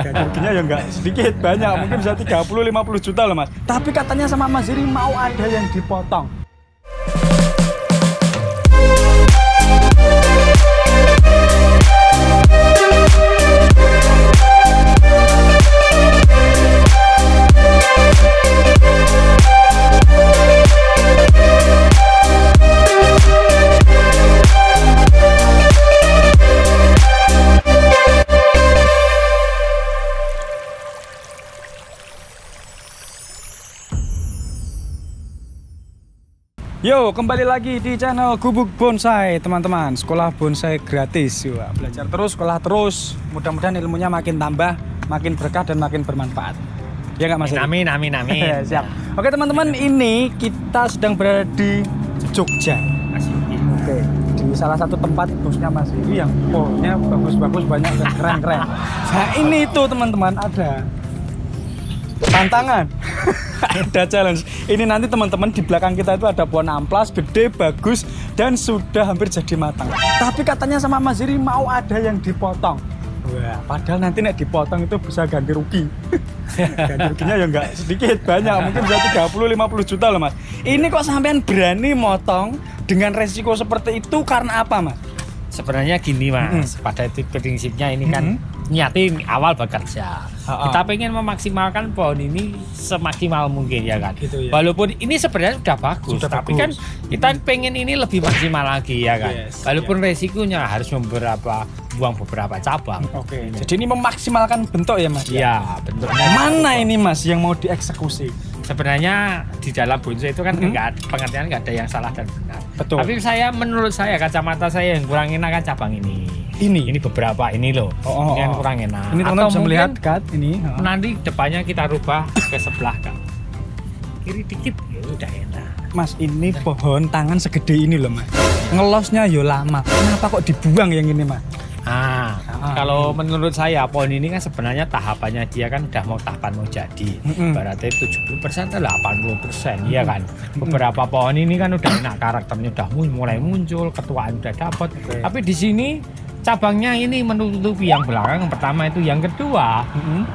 Ruginya ya nggak sedikit, banyak, mungkin bisa 30-50 juta loh mas. Tapi katanya sama Mas Ziri mau ada yang dipotong. Yo, kembali lagi di channel Gubuk Bonsai, teman-teman. Sekolah bonsai gratis. Wah, belajar terus, sekolah terus. Mudah-mudahan ilmunya makin tambah, makin berkah dan makin bermanfaat. Ya nggak Mas? Amin. Siap. Oke teman-teman, ini kita sedang berada di Jogja. Oke, di salah satu tempat bosnya Mas Ziri yang pohonnya bagus-bagus, banyak dan keren-keren. Nah ini tuh teman-teman, ada tantangan. Ada challenge. Ini nanti teman-teman di belakang kita itu ada pohon amplas gede, bagus dan sudah hampir jadi matang. Tapi katanya sama Mas Ziri mau ada yang dipotong. Wah, padahal nanti nek dipotong itu bisa ganti rugi. Ganti ruginya ya nggak sedikit, banyak, mungkin bisa 30-50 juta loh mas. Ini kok sampean berani motong dengan resiko seperti itu karena apa mas? Sebenarnya gini mas, pada itu prinsipnya ini kan niatin awal bekerja. Kita pengen memaksimalkan pohon ini semaksimal mungkin ya kan. Gitu, ya. Walaupun ini sebenarnya sudah bagus, tapi kan kita pengen ini lebih maksimal lagi ya kan. Walaupun resikonya harus buang beberapa cabang. Oke. Jadi ini memaksimalkan bentuk ya mas? Iya, bentuknya. Mana ini mas yang mau dieksekusi? Sebenarnya di dalam bonsai itu kan pengertian nggak ada yang salah dan benar. Betul. Tapi menurut saya kacamata saya yang kurang enak kan cabang ini. Ini beberapa ini loh. Ini yang kurang enak. Ini teman-teman bisa melihat kan ini. Nanti depannya kita rubah ke sebelah kan. Kiri dikit ya udah enak. Mas ini pohon tangan segede ini loh mas. Ngelosnya yo lama. Kenapa kok dibuang yang ini mas? Kalau menurut saya pohon ini kan sebenarnya tahapannya dia kan udah mau tahapan mau jadi. Berarti 70% atau 80% ya kan. Beberapa pohon ini kan udah enak, karakternya udah mulai muncul, ketuaan udah dapat. Tapi di sini cabangnya ini menutupi yang belakang, yang pertama itu, yang kedua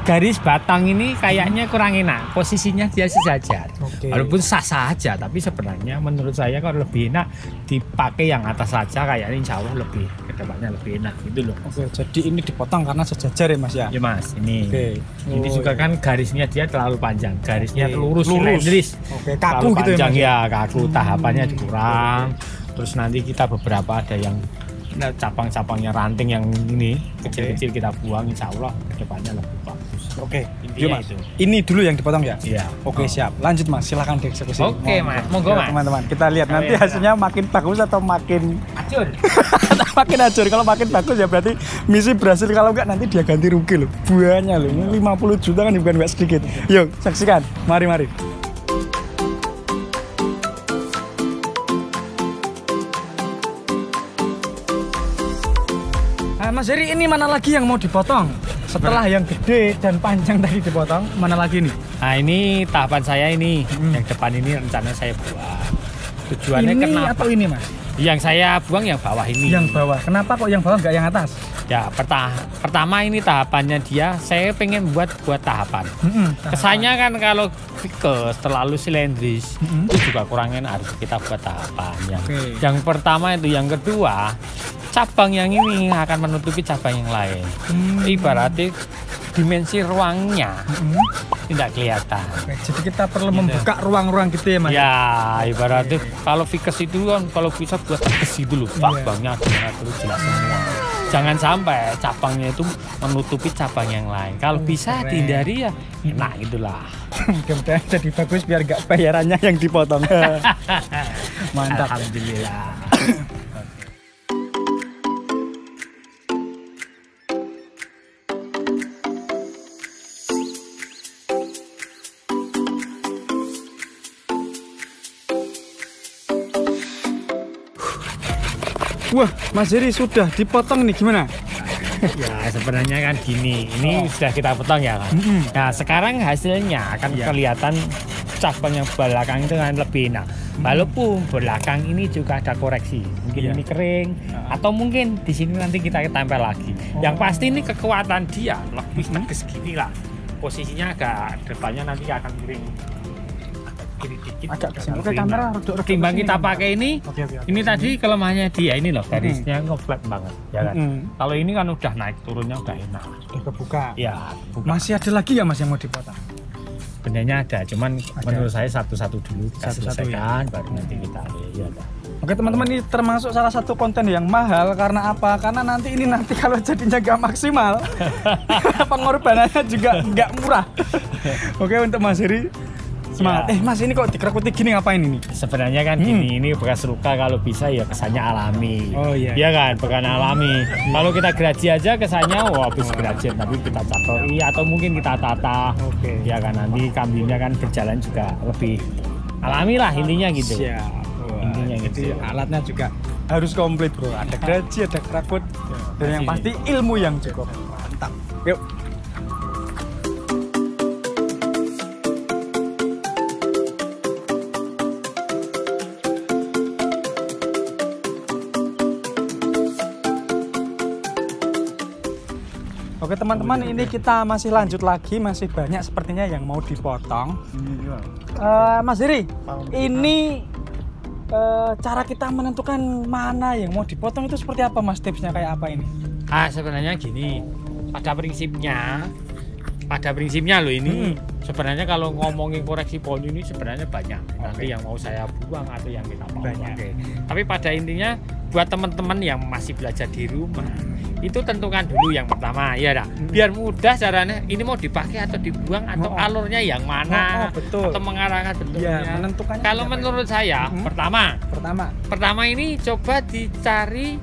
garis batang ini kayaknya kurang enak, posisinya dia sejajar. Walaupun sah-sah aja, tapi sebenarnya menurut saya kalau lebih enak dipakai yang atas saja, kayaknya insya Allah lebih kedepannya lebih enak gitu loh. Jadi ini dipotong karena sejajar ya mas ya? Ya mas, ini ini juga kan garisnya dia terlalu panjang, garisnya lurus, silindris, kaku gitu panjang ya, kaku, tahapannya kurang. Terus nanti kita beberapa ada yang cabang-cabangnya ranting yang ini kecil-kecil kita buang, insya Allah kedepannya lebih bagus. Mas. Ini dulu yang dipotong ya? Iya. Siap. Lanjut mas, silahkan dieksekusi. Mas, monggo mas. Teman-teman, kita lihat nanti hasilnya makin bagus atau makin hancur. Makin hancur. Kalau makin bagus ya berarti misi berhasil, kalau enggak nanti dia ganti rugi loh. Buahnya loh, 50 juta kan bukan nggak sedikit. Yuk, saksikan. Mari. Mas Ziri, ini mana lagi yang mau dipotong? Setelah yang gede dan panjang tadi dipotong, mana lagi nih? Nah ini tahapan saya ini, yang depan ini rencana saya buang. Tujuannya ini kenapa? Atau ini mas? Yang saya buang yang bawah ini. Yang bawah, kenapa kok yang bawah nggak yang atas? Ya pertama ini tahapannya dia, saya pengen buat tahapan. Kesannya kan kalau vikus terlalu silindris, itu juga kurang enak, harus kita buat tahapan. Yang pertama itu, yang kedua cabang yang ini akan menutupi cabang yang lain. Ibaratnya dimensi ruangnya tidak kelihatan. Jadi kita perlu membuka ruang-ruang gitu ya mas? Ya ibaratnya kalau vikus itu kan kalau bisa buat tegas gitu loh, cabangnya terus jelas semua. Jangan sampai cabangnya itu menutupi cabang yang lain. Kalau bisa dihindari ya enak gitulah. Mudah-mudahan jadi bagus biar nggak bayarannya yang dipotong. Mantap. Alhamdulillah. Wah, Mas Ziri sudah dipotong nih, gimana? Ya sebenarnya kan gini, ini sudah kita potong ya kan. Nah sekarang hasilnya akan kelihatan cabang yang belakang itu kan lebih enak. Walaupun belakang ini juga ada koreksi, mungkin ini kering atau mungkin di sini nanti kita tempel lagi. Yang pasti ini kekuatan dia lebih tegas gini lah. Posisinya agak depannya nanti akan miring kiri dikit. Agak kesini. Oke, kamera ketimbang kita pakai ini. Ini tadi kelemahannya dia ini loh, garisnya ngeflat banget, ya kan. Kalau ini kan udah naik turunnya udah enak. Udah kebuka. Ya. Masih ada lagi ya Mas yang mau dipotong? Sebenarnya ada, cuman menurut saya satu-satu dulu kita selesaikan, baru nanti kita lihat. Oke teman-teman, ini termasuk salah satu konten yang mahal karena apa? Karena nanti kalau jadinya gak maksimal, pengorbanannya juga nggak murah. Oke, untuk Mas Heri semangat. Mas ini kok dikerukuti gini ngapain ini? Sebenarnya kan gini, ini bekas luka kalau bisa ya kesannya alami. Oh iya. Iya kan, bukan alami. Kalau kita geraji aja kesannya habis geraji, tapi kita catoi atau mungkin kita tata. Oke. Ya kan nanti kambingnya kan berjalan juga lebih alami lah intinya gitu. Siap. Intinya gitu. Alatnya juga harus komplit bro. Ada geraji, ada kerakut, dan yang pasti ilmu yang cukup. Mantap. Yuk. Oke teman-teman, ini kita masih lanjut lagi, masih banyak sepertinya yang mau dipotong. Mas Heri, ini cara kita menentukan mana yang mau dipotong itu seperti apa Mas? Tipsnya kayak apa ini? Sebenarnya gini, pada prinsipnya loh ini sebenarnya kalau ngomongin koreksi pohon ini sebenarnya banyak. Nanti yang mau saya buang atau yang kita mau pakai. Tapi pada intinya buat teman-teman yang masih belajar di rumah, itu tentukan dulu yang pertama ya dah. Biar mudah caranya ini mau dipakai atau dibuang atau alurnya yang mana, betul. Atau mengarahkan bentuknya. Ya, menentukannya. Kalau menurut saya pertama ini coba dicari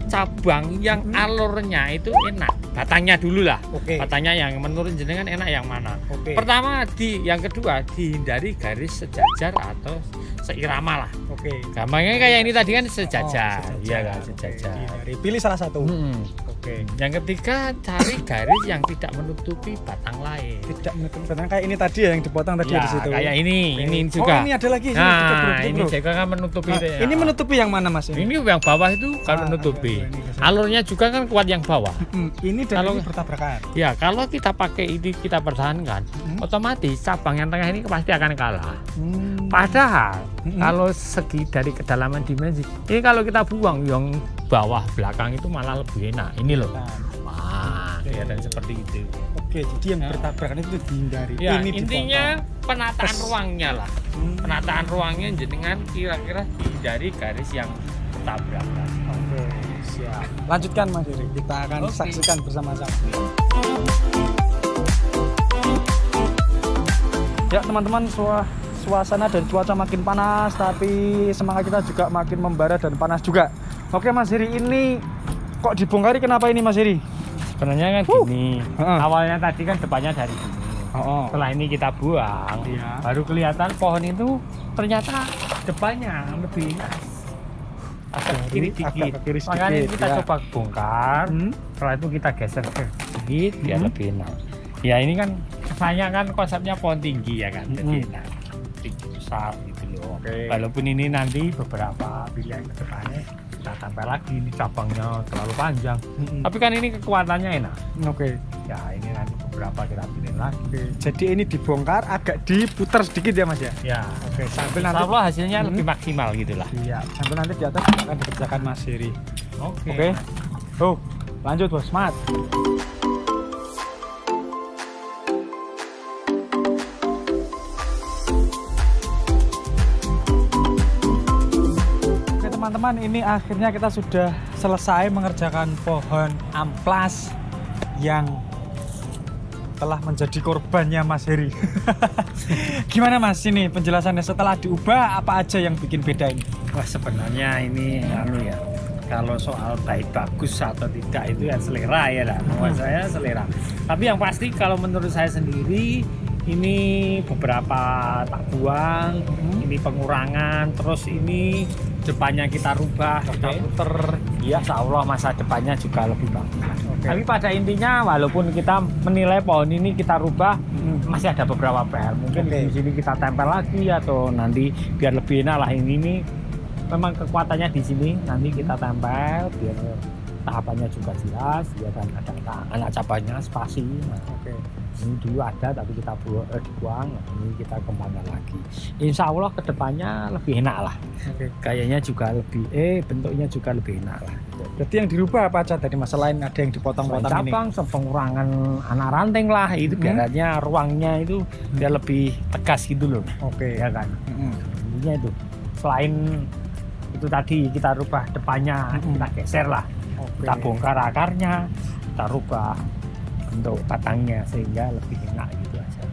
cabang yang alurnya itu enak, batangnya dulu lah. Batangnya yang menurut jenengan enak yang mana. Pertama yang kedua dihindari garis sejajar atau seirama lah. Gampangnya kayak ini tadi kan sejajar, iya kan sejajar. Pilih salah satu. Yang ketiga cari garis yang tidak menutupi batang lain. Tidak menutupi batang kayak ini tadi ya yang dipotong tadi di situ. Kayak ini juga. Ini ada lagi. Ini juga kan menutupi. Ini menutupi yang mana Mas? Ini yang bawah itu kan menutupi. Alurnya juga kan kuat yang bawah. Ini dan ini bertabrakan. Ya, kalau kita pakai ini kita pertahankan, otomatis cabang yang tengah ini pasti akan kalah. Padahal kalau segi dari kedalaman dimensi, ini kalau kita buang yang bawah belakang itu malah lebih enak. Ini loh. Kelihatan seperti itu. Jadi yang bertabrakan itu dihindari. Ya, ini intinya penataan ruangnya lah. Penataan ruangnya jenengan kira-kira dihindari garis yang bertabrakan. Siap. Lanjutkan Mas Heri, kita akan saksikan bersama-sama. Ya teman-teman, suasana dan cuaca makin panas, tapi semangat kita juga makin membara dan panas juga. Oke Mas Heri, ini kok dibongkari kenapa ini Mas Heri? Sebenarnya kan gini, awalnya tadi kan depannya dari sini. Setelah ini kita buang, baru kelihatan pohon itu ternyata depannya lebih agak kiri dikit. Makanya kita coba bongkar, setelah itu kita geser sedikit biar lebih enak. Ya ini kan kesannya kan konsepnya pohon tinggi ya kan, jadi enak, tinggi besar gitu loh. Walaupun ini nanti beberapa pilihan ke depannya kita tambah lagi, ini cabangnya terlalu panjang, tapi kan ini kekuatannya enak. Ya ini nanti beberapa kita pilih lagi. Jadi ini dibongkar agak diputar sedikit ya Mas ya? Ya. Sampai nanti hasilnya lebih maksimal gitulah. Iya. Sampai nanti di atas akan dikerjakan Mas Heri. Oke. Lanjut Bos, semangat. Teman-teman, ini akhirnya kita sudah selesai mengerjakan pohon amplas yang telah menjadi korbannya Mas Heri. Gimana Mas ini penjelasannya setelah diubah, apa aja yang bikin beda ini? Wah sebenarnya ini ya, kalau soal baik bagus atau tidak itu ya selera ya lah. Menurut saya selera. Tapi yang pasti kalau menurut saya sendiri ini beberapa tak buang, ini pengurangan, terus ini depannya kita rubah, kita puter, ya insya Allah masa depannya juga lebih bagus. Tapi pada intinya walaupun kita menilai pohon ini kita rubah, masih ada beberapa PR. Mungkin di sini kita tempel lagi atau nanti biar lebih enak lah ini memang kekuatannya di sini. Nanti kita tempel biar tahapannya juga jelas, ya kan ada anak cabangnya spasi. Nah, ini dulu ada tapi kita dibuang, nah, ini kita kembangkan lagi. Insya Allah kedepannya lebih enak lah. Kayaknya juga lebih bentuknya juga lebih enak lah. Berarti yang dirubah apa aja tadi, Mas? Selain ada yang dipotong-potong ini? Cabang, pengurangan anak ranting lah, itu biarnya ruangnya itu biar lebih tegas gitu loh. Ya kan. Intinya itu. Selain itu tadi kita rubah depannya, kita geser lah. Kita bongkar akarnya, kita rubah bentuk batangnya sehingga lebih enak gitu aja.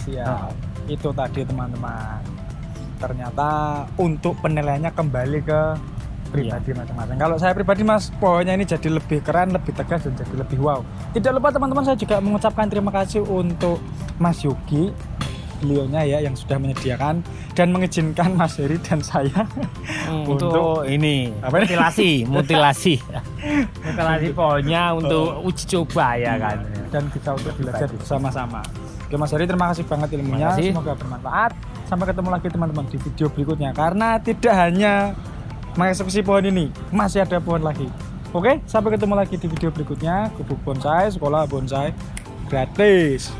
Siap. Itu tadi teman-teman. Ternyata untuk penilaiannya kembali ke pribadi masing-masing. Kalau saya pribadi, Mas, pohonnya ini jadi lebih keren, lebih tegas dan jadi lebih wow. Tidak lupa teman-teman, saya juga mengucapkan terima kasih untuk Mas Yogi, beliaunya ya yang sudah menyediakan dan mengizinkan Mas Heri dan saya untuk ini mutilasi pohonnya untuk uji coba ya kan, dan kita untuk belajar bersama-sama. Oke Mas Heri, terima kasih banget ilmunya, semoga bermanfaat. Sampai ketemu lagi teman-teman di video berikutnya, karena tidak hanya mengeksekusi pohon ini, masih ada pohon lagi. Oke, sampai ketemu lagi di video berikutnya. Gubuk Bonsai, sekolah bonsai gratis.